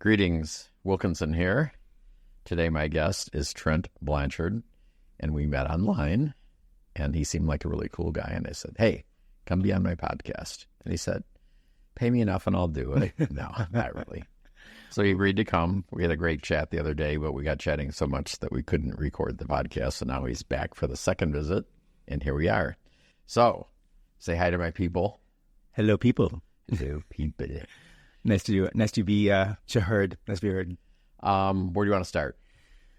Greetings, Wilkinson here. Today my guest is Trent Blanchard, and we met online, and he seemed like a really cool guy, and I said, hey, come be on my podcast. And he said, pay me enough and I'll do it. No, not really. So he agreed to come. We had a great chat the other day, but we got chatting so much that we couldn't record the podcast, so now he's back for the second visit, and here we are. So, say hi to my people. Hello, people. Hello, people. Nice to be heard. Nice to be heard. Where do you want to start?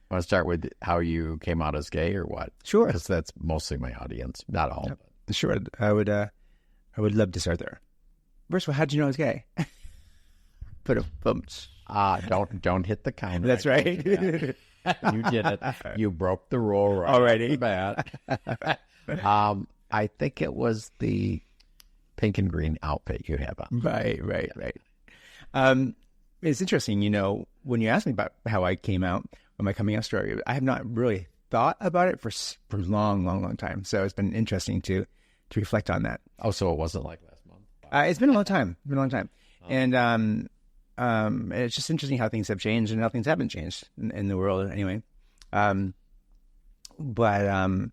Want to start with how you came out as gay or what? Sure. Because that's mostly my audience, not all. Yep. Sure. I would love to start there. First of all, how did you know I was gay? Don't hit the counter. That's right. You did it. You broke the rule right already. Bad. I think it was the pink and green outfit you have on. Right. It's interesting, when you ask me about how I came out, or my coming out story, I have not really thought about it for a long time. So it's been interesting to reflect on that. Oh, so it wasn't like last month? It's been a long time. And it's just interesting how things have changed and how things haven't changed in the world anyway. But I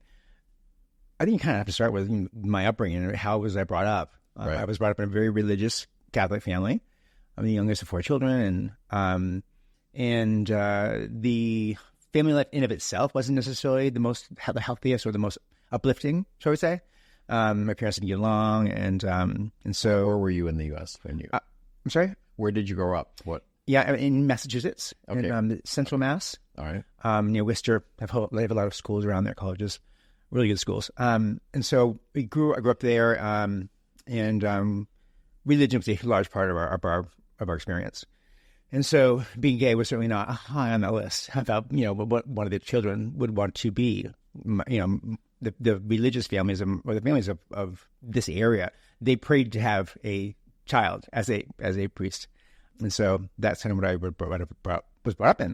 think you kind of have to start with my upbringing. How was I brought up? Right. I was brought up in a very religious Catholic family. I'm the youngest of 4 children, and the family life in of itself wasn't necessarily the healthiest or the most uplifting, shall we say. My parents didn't get along, and so. Where were you in the U.S. when you? I'm sorry. Where did you grow up? What? Yeah, in Massachusetts, okay. in Central Mass. All right. Near Worcester. They have a lot of schools around there, colleges, really good schools. And so I grew up there, and religion was a large part of our experience. And so being gay was certainly not high on that list about, what one of the children would want to be. The religious families or the families of this area, they prayed to have a child as a priest. And so that's kind of what I was brought up in.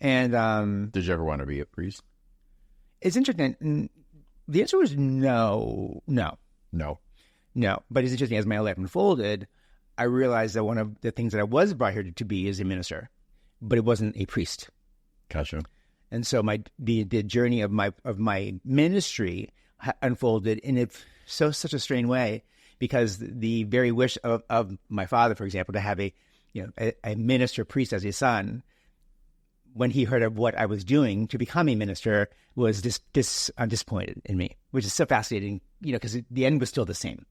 And did you ever want to be a priest? It's interesting. The answer was no. But it's interesting, as my life unfolded, I realized that one of the things that I was brought here to be is a minister, but it wasn't a priest. Gotcha. And so the journey of my ministry unfolded in such a strange way, because the very wish of my father, for example, to have a minister priest as his son, when he heard of what I was doing to become a minister, was disappointed in me, which is so fascinating, because the end was still the same.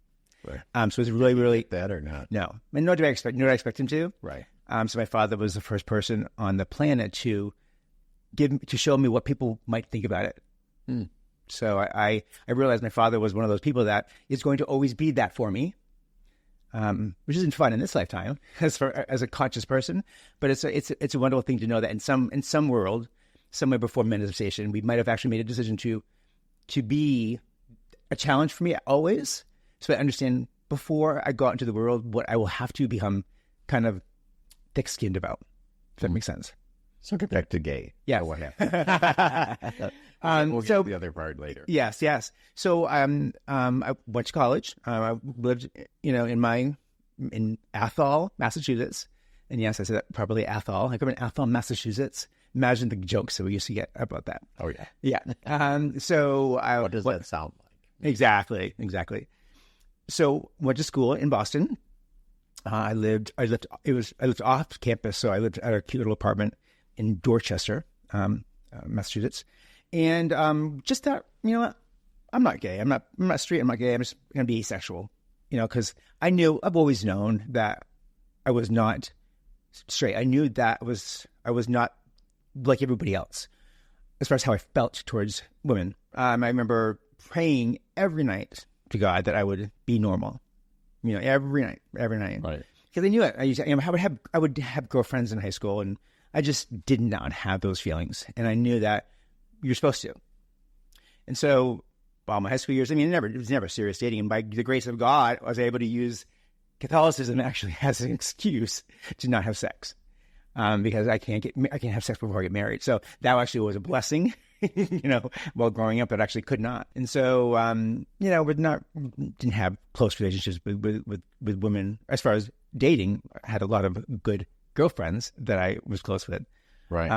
Right. So it's really that or not? No, and nor do I expect him to. Right. So my father was the first person on the planet to show me what people might think about it. So I realized my father was one of those people that is going to always be that for me, which isn't fun in this lifetime as a conscious person. But it's a wonderful thing to know that in some world, somewhere before manifestation, we might have actually made a decision to be a challenge for me always. So I understand before I go out into the world what I will have to become kind of thick-skinned about, if that makes sense. So get back to gay. Yeah. What happened? We'll get to the other part later. Yes. So I went to college. I lived, in Athol, Massachusetts. And yes, I said that properly, Athol. I grew up in Athol, Massachusetts. Imagine the jokes that we used to get about that. Oh, yeah. Yeah. What does that sound like? Exactly. So went to school in Boston. I lived off campus, so I lived at a cute little apartment in Dorchester, Massachusetts, and just thought, I'm not gay. I'm not straight. I'm not gay. I'm just going to be asexual, because I've always known that I was not straight. I knew that I was not like everybody else as far as how I felt towards women. I remember praying every night to God that I would be normal, every night. Right. Because I knew it. I would have girlfriends in high school, and I just did not have those feelings. And I knew that you're supposed to. And so, all my high school years, it was never serious dating. And by the grace of God, I was able to use Catholicism actually as an excuse to not have sex, because I can't have sex before I get married. So that actually was a blessing. While growing up, it actually could not. And so, didn't have close relationships with women. As far as dating, I had a lot of good girlfriends that I was close with. Right.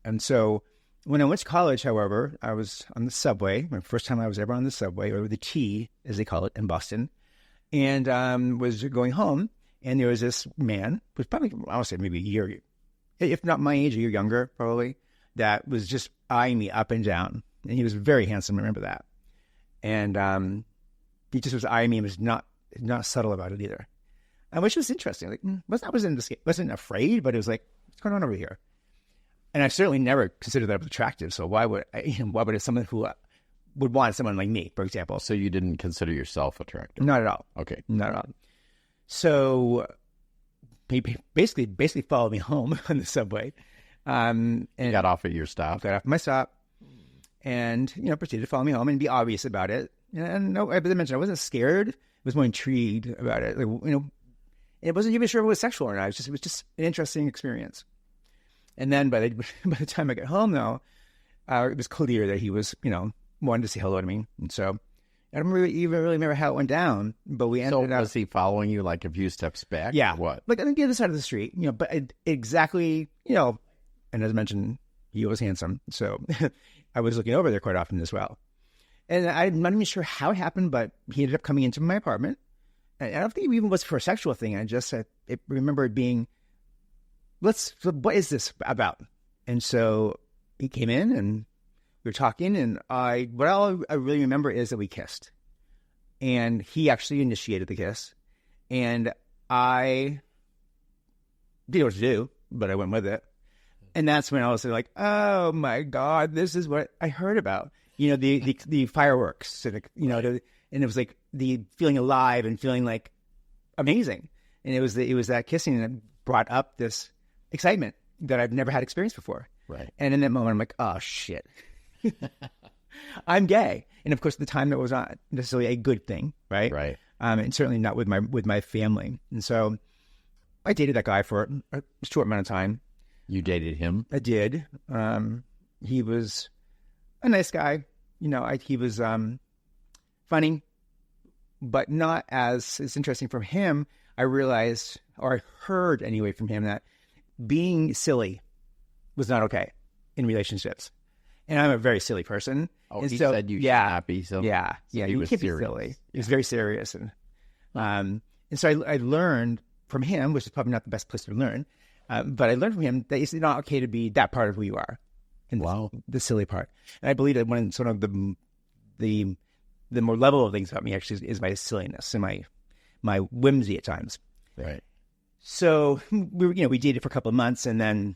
And so when I went to college, however, I was on the subway, my first time I was ever on the subway, or the T, as they call it in Boston, and was going home, and there was this man, who was probably, I would say maybe a year, if not my age, a year younger, probably, that was just eyeing me up and down. And he was very handsome, I remember that. And he just was eyeing me and was not subtle about it either. Which was interesting. Like, I wasn't afraid, but it was like, what's going on over here? And I certainly never considered that attractive. So why would someone who would want someone like me, for example? So you didn't consider yourself attractive? Not at all. Okay. Not at all. So he basically followed me home on the subway. And got off at your stop? Got off my stop. And, proceeded to follow me home and be obvious about it. And no, as I mentioned, I wasn't scared. I was more intrigued about it. Like, it wasn't even sure if it was sexual or not. It was just an interesting experience. And then by the time I got home, though, it was clear that he was, wanted to say hello to me. And so I don't even really remember how it went down, but we ended up. Was he following you like a few steps back? Yeah. Or what? Like on the other side of the street, but exactly, and as I mentioned, he was handsome. So I was looking over there quite often as well. And I'm not even sure how it happened, but he ended up coming into my apartment. And I don't think it even was for a sexual thing. I remember it being, what is this about? And so he came in and we were talking, and what I really remember is that we kissed. And he actually initiated the kiss. And I didn't know what to do, but I went with it. And that's when I was like, oh my God, this is what I heard about. The fireworks, and and it was like the feeling alive and feeling like amazing. And it was that kissing that brought up this excitement that I've never had experienced before. Right. And in that moment, I'm like, oh shit, I'm gay. And of course, at the time, that was not necessarily a good thing, right? Right. And certainly not with my family. And so I dated that guy for a short amount of time. You dated him? I did. He was a nice guy. He was funny, but not as interesting. From him, I realized, or I heard anyway from him, that being silly was not okay in relationships. And I'm a very silly person. Oh, and he so, said you should yeah, not be silly? Yeah, So yeah, he you was can't be serious. silly. He was very serious. And so I learned from him, which is probably not the best place to learn, but I learned from him that it's not okay to be that part of who you are. Wow. The silly part. And I believe that one sort of the more level of things about me actually is my silliness and my whimsy at times. Right. So we dated for a couple of months, and then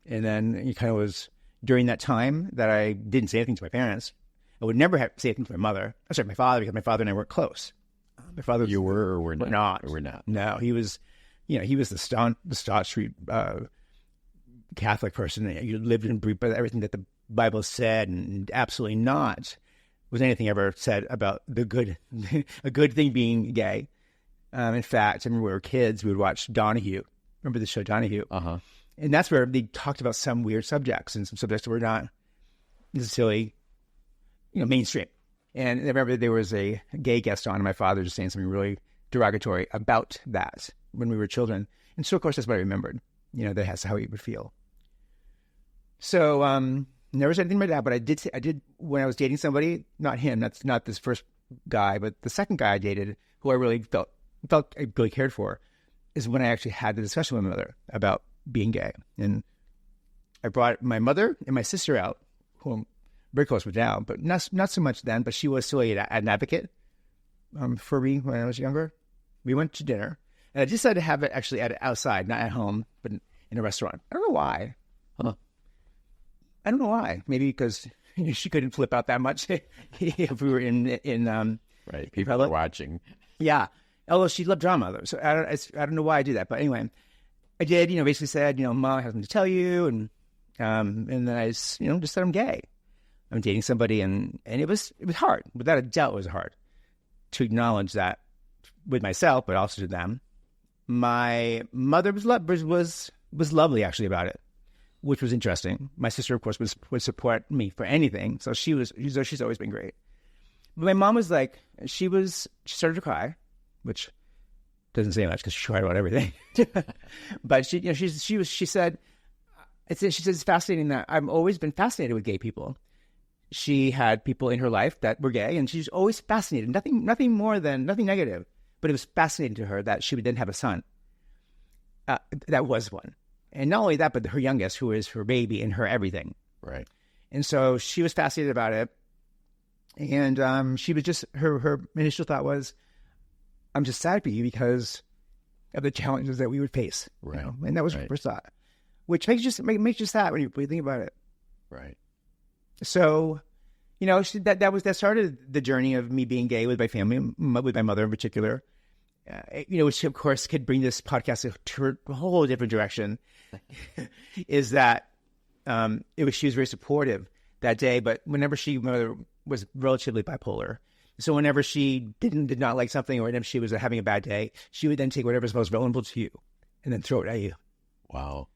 it kind of was during that time that I didn't say anything to my parents. I would never say anything to my mother. I'm sorry, my father, because my father and I weren't close. My father, You were or were not? not. Or were not? No, he was, he was the staunch Street Catholic person. You lived and breathed by everything that the Bible said, and absolutely not was anything ever said about a good thing being gay. In fact, I remember when we were kids, we would watch Donahue. Remember the show Donahue? Uh-huh. And that's where they talked about some weird subjects, and some subjects that were not necessarily, mainstream. And I remember there was a gay guest on, and my father just saying something really derogatory about that when we were children. And so, of course, that's what I remembered. That's how he would feel. So, never said anything about that, but I did when I was dating somebody, not him, that's not this first guy, but the second guy I dated, who I really felt I really cared for, is when I actually had the discussion with my mother about being gay. And I brought my mother and my sister out, who I'm very close with now, but not so much then, but she was still an advocate for me when I was younger. We went to dinner, and I decided to have it actually outside, not at home, but in a restaurant. I don't know why. Huh. I don't know why. Maybe because she couldn't flip out that much if we were in Right. People are watching. Yeah. Although she loved drama, though. So I don't know why I do that. But anyway, I did, basically said, Mom, I have something to tell you. And then I just said I'm gay. I'm dating somebody. And it was hard. Without a doubt, it was hard to acknowledge that with myself, but also to them. My mother was lovely, actually, about it, which was interesting. My sister, of course, would support me for anything. So she's always been great. But my mom was like, she started to cry, which Doesn't say much because she cried about everything. But she said, it's fascinating that I've always been fascinated with gay people. She had people in her life that were gay, and she's always fascinated. Nothing more than nothing negative, but it was fascinating to her that she would then have a son. That was one, and not only that, but her youngest, who is her baby and her everything. Right. And so she was fascinated about it, and she was just her initial thought was, I'm just sad for you because of the challenges that we would face. Right. You know? And that was her first thought, which makes you sad when you think about it. Right. So, you know, that started the journey of me being gay with my family, with my mother in particular. You know, which of course could bring this podcast to a whole different direction. Is that she was very supportive that day, but whenever mother was relatively bipolar. So whenever she did not like something, or whenever she was having a bad day, she would then take whatever's most vulnerable to you and then throw it at you. Wow.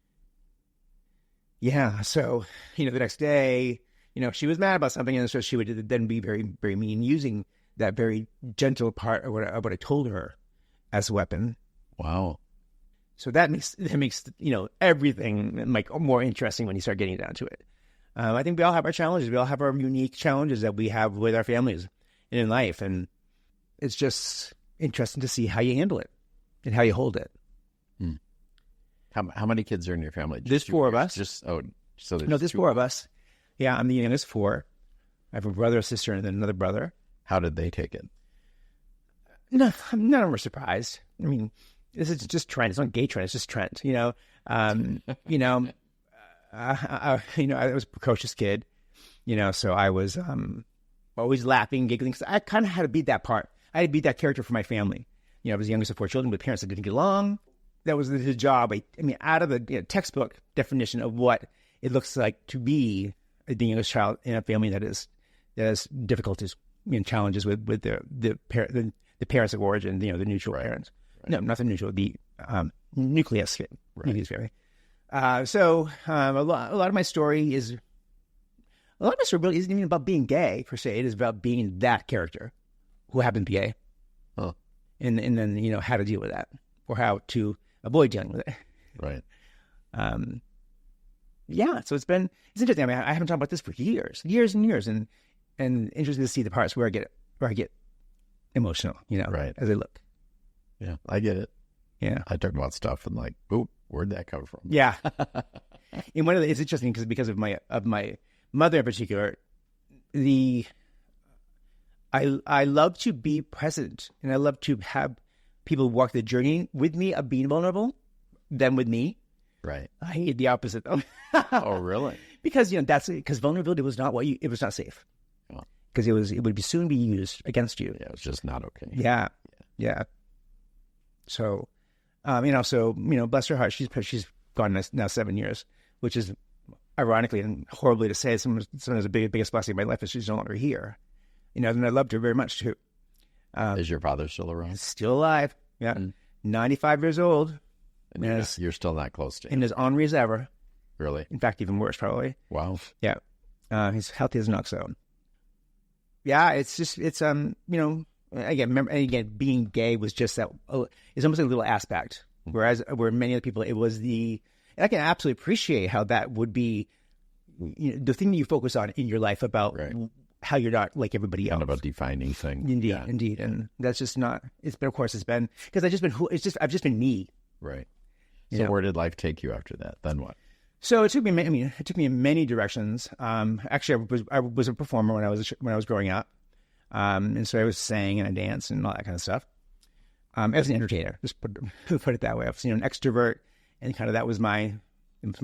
Yeah. So, you know, the next day, you know, she was mad about something, and so she would then be very, very mean, using that very gentle part of what I told her as a weapon. Wow. So that makes you know, everything like more interesting when you start getting down to it. I think we all have our challenges. We all have our unique challenges that we have with our families and in life, and it's just interesting to see how you handle it and how you hold it. How many kids are in your family? There's four of us. There's four of us. Yeah, I'm the youngest four. I have a brother, a sister, and then another brother. How did they take it? No, none of them were surprised. I mean, this is just Trent. It's not gay Trent. It's just Trent. You know, you know, I was a precocious kid. You know, so I was always laughing, giggling. So I kind of had to beat that part. I had to beat that character for my family. You know, I was the youngest of four children with parents that didn't get along. That was his job. I mean, out of the textbook definition of what it looks like to be the youngest child in a family that has difficulties and challenges with the parents of origin. You know, the neutral parents. Right. No, nothing neutral. The nucleus family. So a lot of my story really isn't even about being gay per se. It is about being that character who happened to be gay, and then, you know, how to deal with that or how to avoid dealing with it. Right. Yeah. So it's interesting. I mean, I haven't talked about this for years and years, and interesting to see the parts where I get emotional. You know, right, as I look. Yeah, I get it. Yeah, I talk about stuff and like, ooh, where'd that come from? Yeah. And it's interesting because of my mother in particular, I love to be present, and I love to have people walk the journey with me of being vulnerable than with me. Right. I hate the opposite though. Oh, really? Because, you know, because vulnerability was not it was not safe. Because it would soon be used against you. Yeah, it was just not okay. Yeah. So, you know, bless her heart, she's gone now 7 years, which is ironically and horribly to say, sometimes the biggest blessing in my life is she's no longer here. You know, and I loved her very much too. Is your father still around? Still alive. Yeah. 95 years old. And you're still that close to him. And as ornery as ever. Really? In fact, even worse, probably. Wow. Yeah. He's healthy as an ox. So. Yeah, it's you know, again, being gay was just that. It's almost a little aspect. Where many other people, it was and I can absolutely appreciate how that would be, you know, the thing that you focus on in your life about how you're not like everybody else. Not about defining things. Indeed. And that's just not, it's been because I've just been me. Right. So where did life take you after that? Then what? So it took me in many directions. Actually, I was a performer when I was growing up. And so I was sang and I danced and all that kind of stuff. I was an entertainer, just put it that way. I was, you know, an extrovert, and kind of that was my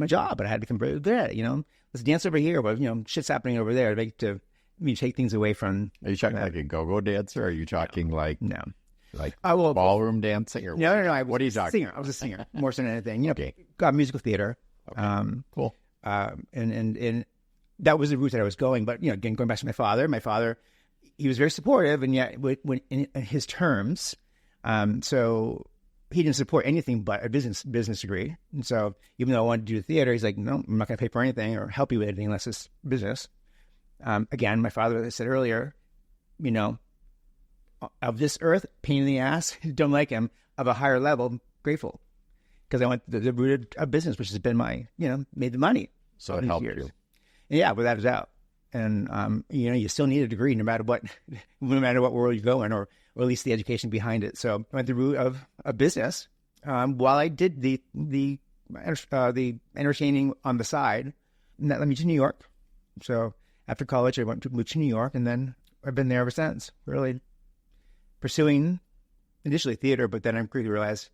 job. But I had to become very good at it. You know, let's dance over here, but, you know, shit's happening over there. To take things away from. Are you talking like a go-go dancer? Or are you talking like ballroom dancing? Or no. What are you talking? Singer. I was a singer more than anything. You know, got musical theater. Okay. Cool. And that was the route that I was going. But, you know, again, going back to my father, he was very supportive, and yet when in his terms. So he didn't support anything but a business degree. And so even though I wanted to do theater, he's like, no, I'm not going to pay for anything or help you with anything unless it's business. Again, my father, as I said earlier, you know, of this earth, pain in the ass, don't like him. Of a higher level, grateful. Because I went the root of business, which has been my, made the money. So it helped you. And yeah, without a doubt. And, you still need a degree no matter what world you go in, or at least the education behind it. So I went the route of business while I did the entertaining on the side. And that led me to New York. So after college, I moved to New York, and then I've been there ever since, really pursuing initially theater, but then I quickly realized,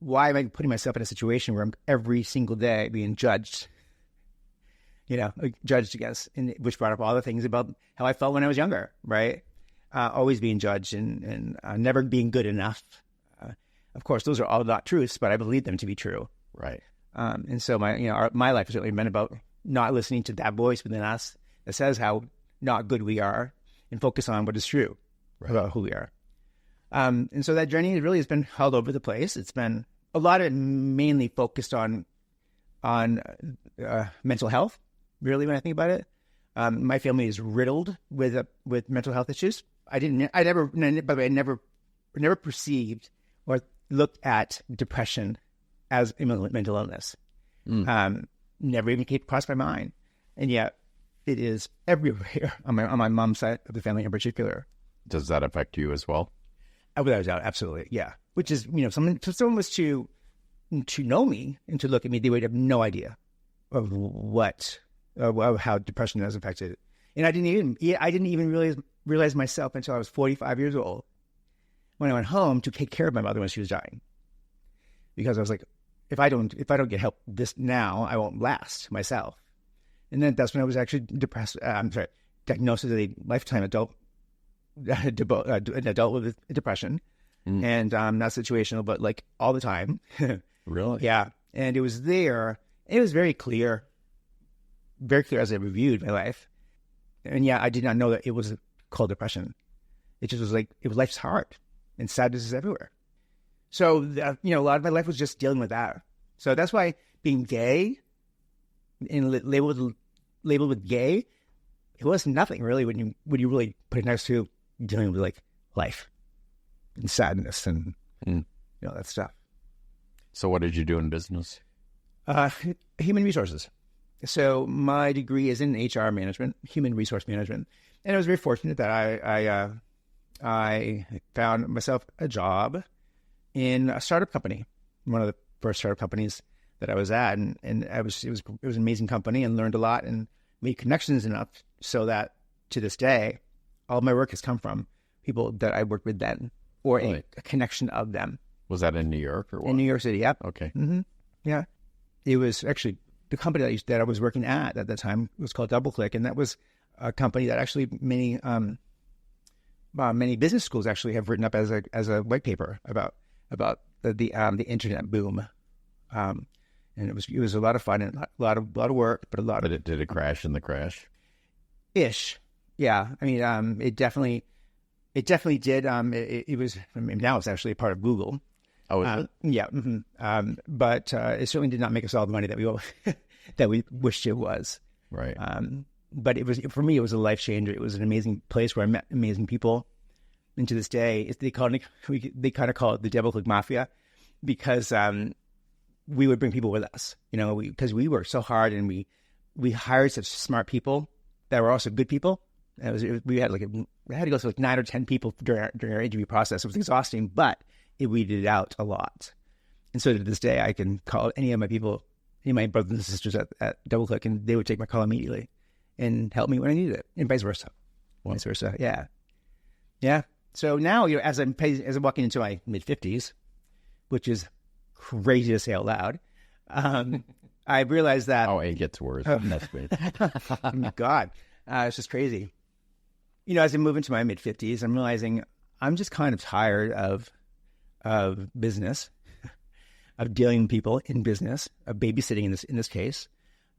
why am I putting myself in a situation where I'm every single day being judged, judged against, which brought up all the things about how I felt when I was younger, right? Always being judged and never being good enough. Of course, those are all not truths, but I believe them to be true. Right. And so my life has certainly been about not listening to that voice within us that says how not good we are, and focus on what is true about who we are. And so that journey really has been all over the place. It's been a lot of it mainly focused on mental health, really, when I think about it. My family is riddled with mental health issues. I never perceived or looked at depression as a mental illness. Never even came across my mind. And yet it is everywhere on my mom's side of the family in particular. Does that affect you as well? Without a doubt, absolutely, yeah. Which is, if someone was to know me and to look at me, they would have no idea of how depression has affected it. And I didn't even realize myself until I was 45 years old, when I went home to take care of my mother when she was dying, because I was like, if I don't get help this now, I won't last myself. And then that's when I was actually diagnosed as a lifetime adult. An adult with depression, and not situational, but like all the time. Really? Yeah. And it was there. It was very clear as I reviewed my life. And yeah, I did not know that it was called depression. It just was like, life's hard and sadness is everywhere. So, a lot of my life was just dealing with that. So that's why being gay and labeled with gay, it was nothing really when you really put it next to dealing with like life and sadness and that stuff. So what did you do in business? Human resources. So my degree is in HR management, human resource management, and I was very fortunate that I found myself a job in a startup company, one of the first startup companies that I was at, and it was an amazing company, and learned a lot and made connections enough so that to this day, all my work has come from people that I worked with then, or a connection of them. Was that in New York or what? In New York City, yep. Okay. Mm-hmm. Yeah. It was actually the company that I was working at the time was called DoubleClick, and that was a company that actually many business schools actually have written up as a white paper about the internet boom. And it was a lot of fun and a lot of work, but a lot. But did it crash in the crash? Ish. Yeah, I mean, it definitely did. It was. I mean, now it's actually a part of Google. Oh, is it? Yeah. Mm-hmm. But it certainly did not make us all the money that we wished it was. Right. But for me, it was a life changer. It was an amazing place where I met amazing people. And to this day, they kind of call it the DoubleClick Mafia, because we would bring people with us. Because we worked so hard, and we hired such smart people that were also good people. We had to go through like 9 or 10 people during our interview process. It was exhausting, but it weeded out a lot. And so to this day, I can call any of my people, any of my brothers and sisters at DoubleClick, and they would take my call immediately and help me when I needed it, and vice versa. Wow. Vice versa, yeah, yeah. So now, as I'm walking into my mid-50s, which is crazy to say out loud, I realized that it gets worse. That's great. Oh my God, it's just crazy. As I move into my mid-50s, I'm realizing I'm just kind of tired of business, of dealing with people in business, of babysitting in this case,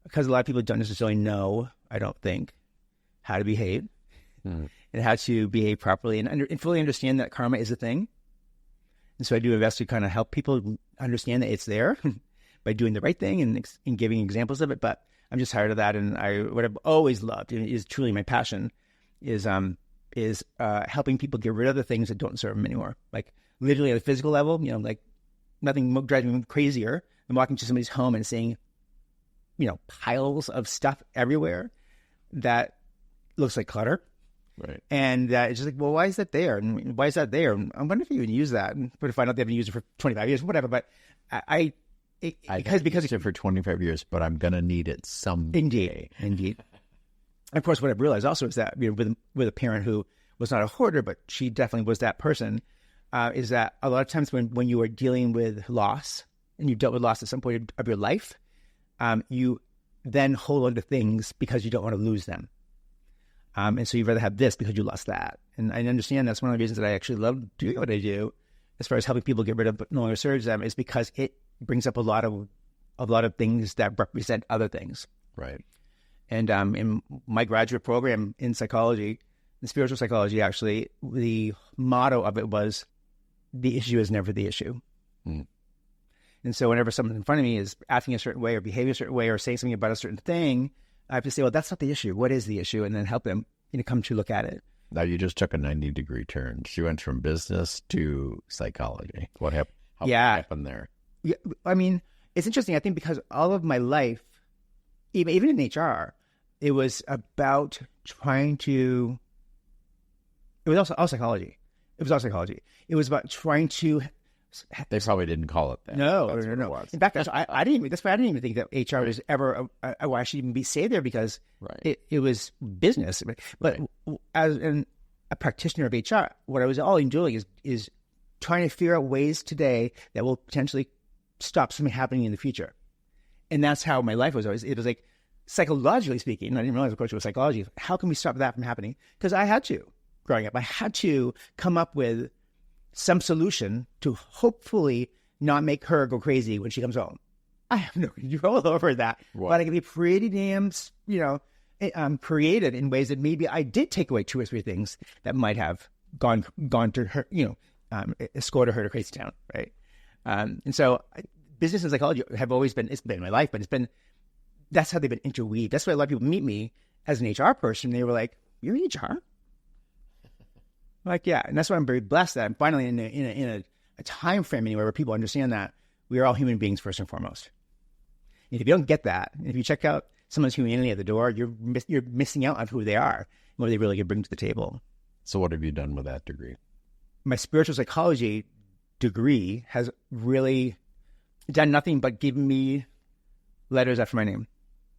because a lot of people don't necessarily know, I don't think, how to behave and how to behave properly and fully understand that karma is a thing. And so I do my best to kind of help people understand that it's there by doing the right thing and giving examples of it. But I'm just tired of that. And what I've always loved, and is truly my passion, is is helping people get rid of the things that don't serve them anymore. Like literally at a physical level, like nothing drives me crazier than walking to somebody's home and seeing, piles of stuff everywhere that looks like clutter. Right. And it's just like, well, why is that there? And why is that there? And I wonder if you even use that. But if I know they haven't used it for 25 years, whatever. But because used it for 25 years, but I'm going to need it someday. Indeed. Of course, what I've realized also is that with a parent who was not a hoarder, but she definitely was that person, is that a lot of times when you are dealing with loss, and you've dealt with loss at some point of your life, you then hold on to things because you don't want to lose them. And so you'd rather have this because you lost that. And I understand that's one of the reasons that I actually love doing what I do, as far as helping people get rid of what no longer serves them, is because it brings up a lot of things that represent other things. Right. And in my graduate program in psychology, in spiritual psychology, actually, the motto of it was, the issue is never the issue. Mm. And so whenever someone in front of me is acting a certain way or behaving a certain way or saying something about a certain thing, I have to say, well, that's not the issue. What is the issue? And then help them come to look at it. Now, you just took a 90-degree turn. You went from business to psychology. What happened? What happened there? Yeah, I mean, it's interesting. I think because all of my life, even in HR, it was about trying to. It was also all psychology. It was all psychology. It was about trying to. They probably didn't call it that. No. In fact, I didn't even. That's why I didn't even think that HR was ever. I should even be say there because it was business. But as a practitioner of HR, what I was all doing is trying to figure out ways today that will potentially stop something happening in the future. And that's how my life was always. It was like, psychologically speaking, I didn't realize, of course, it was psychology. How can we stop that from happening? Because I had to, growing up, I had to come up with some solution to hopefully not make her go crazy when she comes home. I have no control over that, but I can be pretty damn, creative in ways that maybe I did take away 2 or 3 things that might have gone to her, escorted her to crazy town, right? And so business and psychology have always been, it's been my life, but that's how they've been interweaved. That's why a lot of people meet me as an HR person. They were like, "You're in HR?" Like, yeah. And that's why I'm very blessed that I'm finally in a time frame anywhere where people understand that we are all human beings first and foremost. And if you don't get that, if you check out someone's humanity at the door, you're missing out on who they are and what they really can bring to the table. So what have you done with that degree? My spiritual psychology degree has really done nothing but give me letters after my name,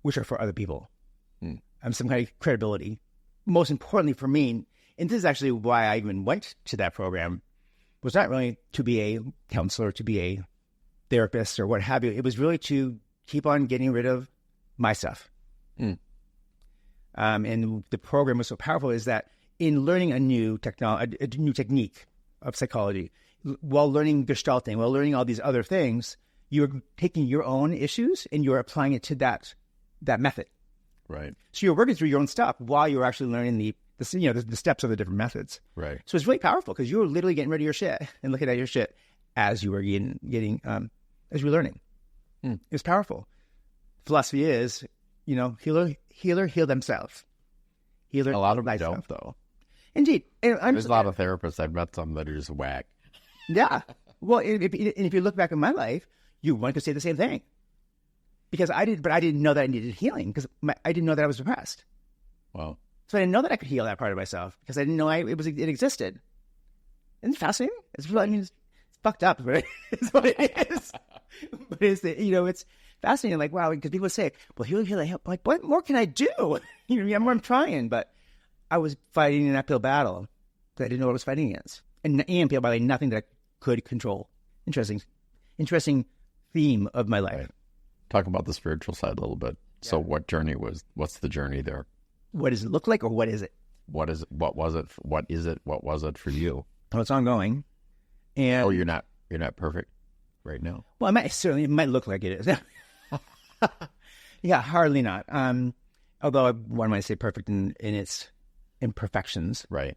which are for other people. Some kind of credibility. Most importantly for me, and this is actually why I even went to that program, was not really to be a counselor, to be a therapist or what have you. It was really to keep on getting rid of my stuff. And the program was so powerful is that in learning a new technique of psychology, while learning gestalting, while learning all these other things, you're taking your own issues and you're applying it to that method. Right. So you're working through your own stuff while you're actually learning the steps of the different methods. Right. So it's really powerful because you were literally getting rid of your shit and looking at your shit as you were getting as you were learning. It's powerful. Philosophy is, healer heal themselves. Healer a lot of them don't, though. Indeed. There's a lot of therapists I've met, some that are just whack. Yeah. Well, if you look back in my life, one could say the same thing. Because I didn't know that I needed healing because I didn't know that I was depressed. Wow. So I didn't know that I could heal that part of myself because I didn't know it existed. Isn't it fascinating? It's fucked up, right? It's what it is. But it's fascinating. Like, wow, because people say, well, healing, help. Like, what more can I do? I'm trying, but I was fighting an uphill battle that I didn't know what I was fighting against. And uphill battle, nothing that I could control. Interesting theme of my life. Right. Talk about the spiritual side a little bit. Yeah. So what's the journey there? What does it look like or what is it? What was it for you? Well, it's ongoing. And you're not perfect right now. Well, it might look like it is. Yeah, hardly not. Although one might say perfect in its imperfections. Right.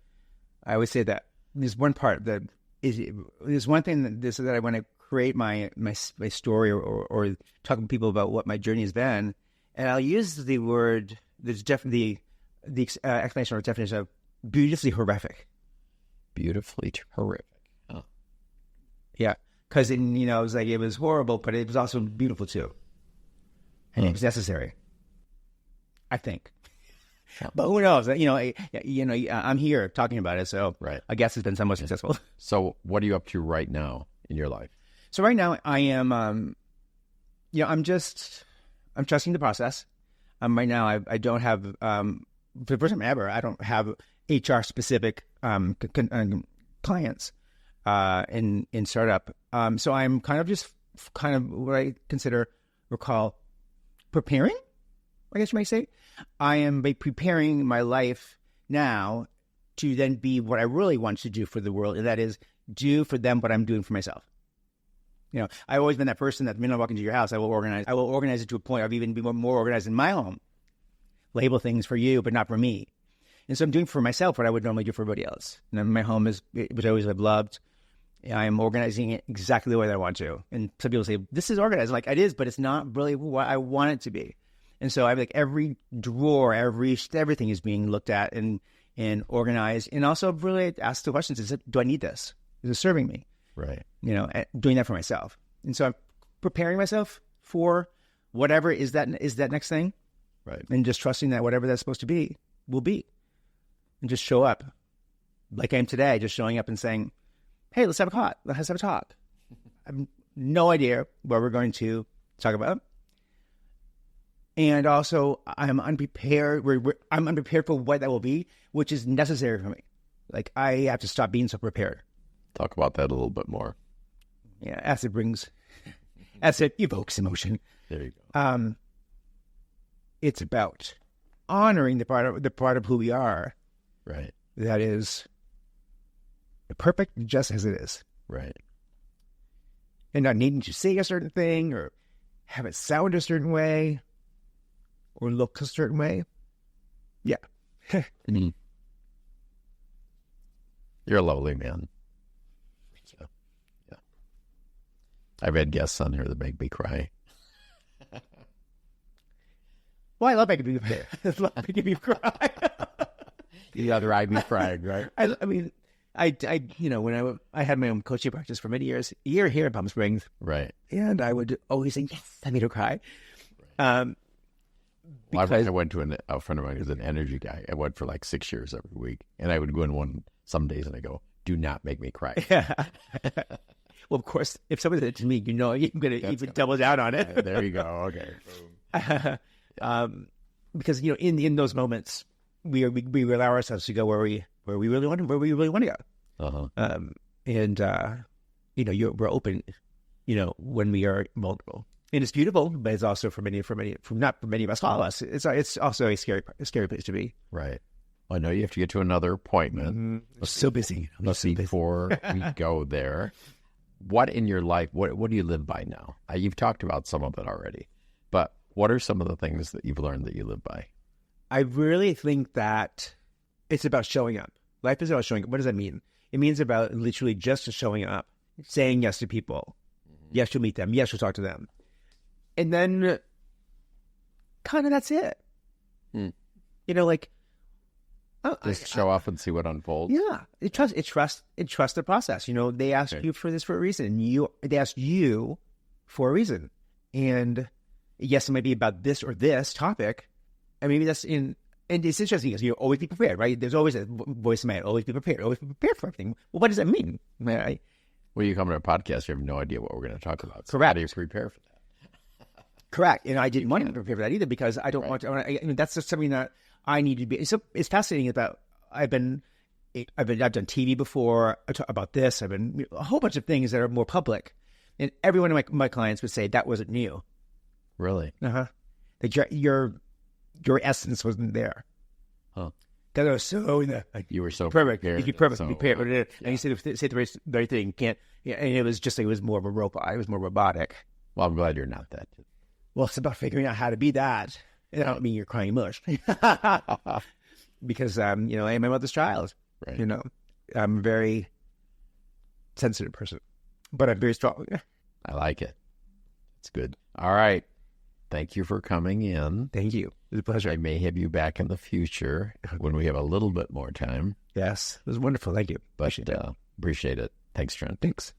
I would say that there's one part that there's one thing that I want to create my story or talk to people about what my journey has been, and I'll use the word. There's definitely the explanation or definition of beautifully horrific. Beautifully horrific. Oh. Yeah. Because, it was like, it was horrible, but it was also beautiful too. And it was necessary, I think. Yeah. But who knows? I'm here talking about it, so right. I guess it's been somewhat successful. So what are you up to right now in your life? So right now I am, I'm trusting the process. Right now I don't have, for the first time ever, I don't have HR specific clients in startup. So I'm kind of what I consider or call preparing, I guess you might say. I am preparing my life now to then be what I really want to do for the world, and that is do for them what I'm doing for myself. I've always been that person that the minute I walk into your house, I will organize it to a point of even be more organized in my home. Label things for you, but not for me. And so I'm doing for myself what I would normally do for everybody else. And my home which I always have loved. I'm organizing it exactly the way that I want to. And some people say, this is organized. I'm like, it is, but it's not really what I want it to be. And so I'm like, every drawer, everything is being looked at and organized. And also really ask the questions, do I need this? Is it serving me? Right. Doing that for myself. And so I'm preparing myself for whatever is that next thing. Right. And just trusting that whatever that's supposed to be will be. And just show up. Like I am today, just showing up and saying, hey, let's have a talk. I have no idea what we're going to talk about. And also, I'm unprepared. I'm unprepared for what that will be, which is necessary for me. Like, I have to stop being so prepared. Talk about that a little bit more. Yeah, acid evokes emotion. There you go. It's about honoring the part of who we are. Right. That is perfect just as it is. Right. And not needing to say a certain thing or have it sound a certain way or look a certain way. Yeah. Mm-hmm. You're a lovely man. So, yeah. I've had guests on here that make me cry. Well, I love making people cry. I love making people cry. You got to ride me crying, right? I mean, when I had my own coaching practice for many years, a year here in Palm Springs. Right. And I would always say, yes, I made her cry. Right. Because I went to a friend of mine who's an energy guy. I went for like 6 years every week. And I would go in some days and I go, do not make me cry. Yeah. Well, of course, if someone said it to me, you're going to even double down on it. There you go. Okay. Because, in those moments, we allow ourselves to go where we really want to go. Uh-huh. We're open, when we are vulnerable. And it's beautiful, but it's also for many of us, all of us. It's also a scary place to be. Right. Well, I know you have to get to another appointment. Mm-hmm. I'm so busy. Before we go there, what in your life, what do you live by now? You've talked about some of it already, but what are some of the things that you've learned that you live by? I really think that it's about showing up. Life is about showing up. What does that mean? It means about literally just showing up, saying yes to people. Mm-hmm. Yes, you'll meet them. Yes, you'll talk to them. And then kind of that's it. Just show up and see what unfolds. Yeah. It trust the process. They asked you for this for a reason. They asked you for a reason. And yes, it might be about this or this topic. And maybe and it's interesting because you always be prepared, right? There's always a voice in my head, always be prepared for everything. Well, what does that mean? Well, you come to a podcast, you have no idea what we're going to talk about. So correct. How do you prepare for that? Correct. And I didn't want to prepare for that either because I don't want to, that's just something that I need to be. So it's fascinating about, I've done TV before about this. I've been a whole bunch of things that are more public. And every one of my clients would say that wasn't new. Really? Uh-huh. That your essence wasn't there. Huh. Because I was so you were so perfect. Prepared. You're perfect. So, prepared. yeah. And you say the right thing. Can't. Yeah, and it was just like it was more of a robot. It was more robotic. Well, I'm glad you're not that. Well, it's about figuring out how to be that. And I don't mean you're crying mush. Because I am my mother's child. Right. I'm a very sensitive person, but I'm very strong. I like it. It's good. All right. Thank you for coming in. Thank you. was a pleasure. I may have you back in the future when we have a little bit more time. Yes, it was wonderful. Thank you. But appreciate it. Thanks, Trent. Thanks.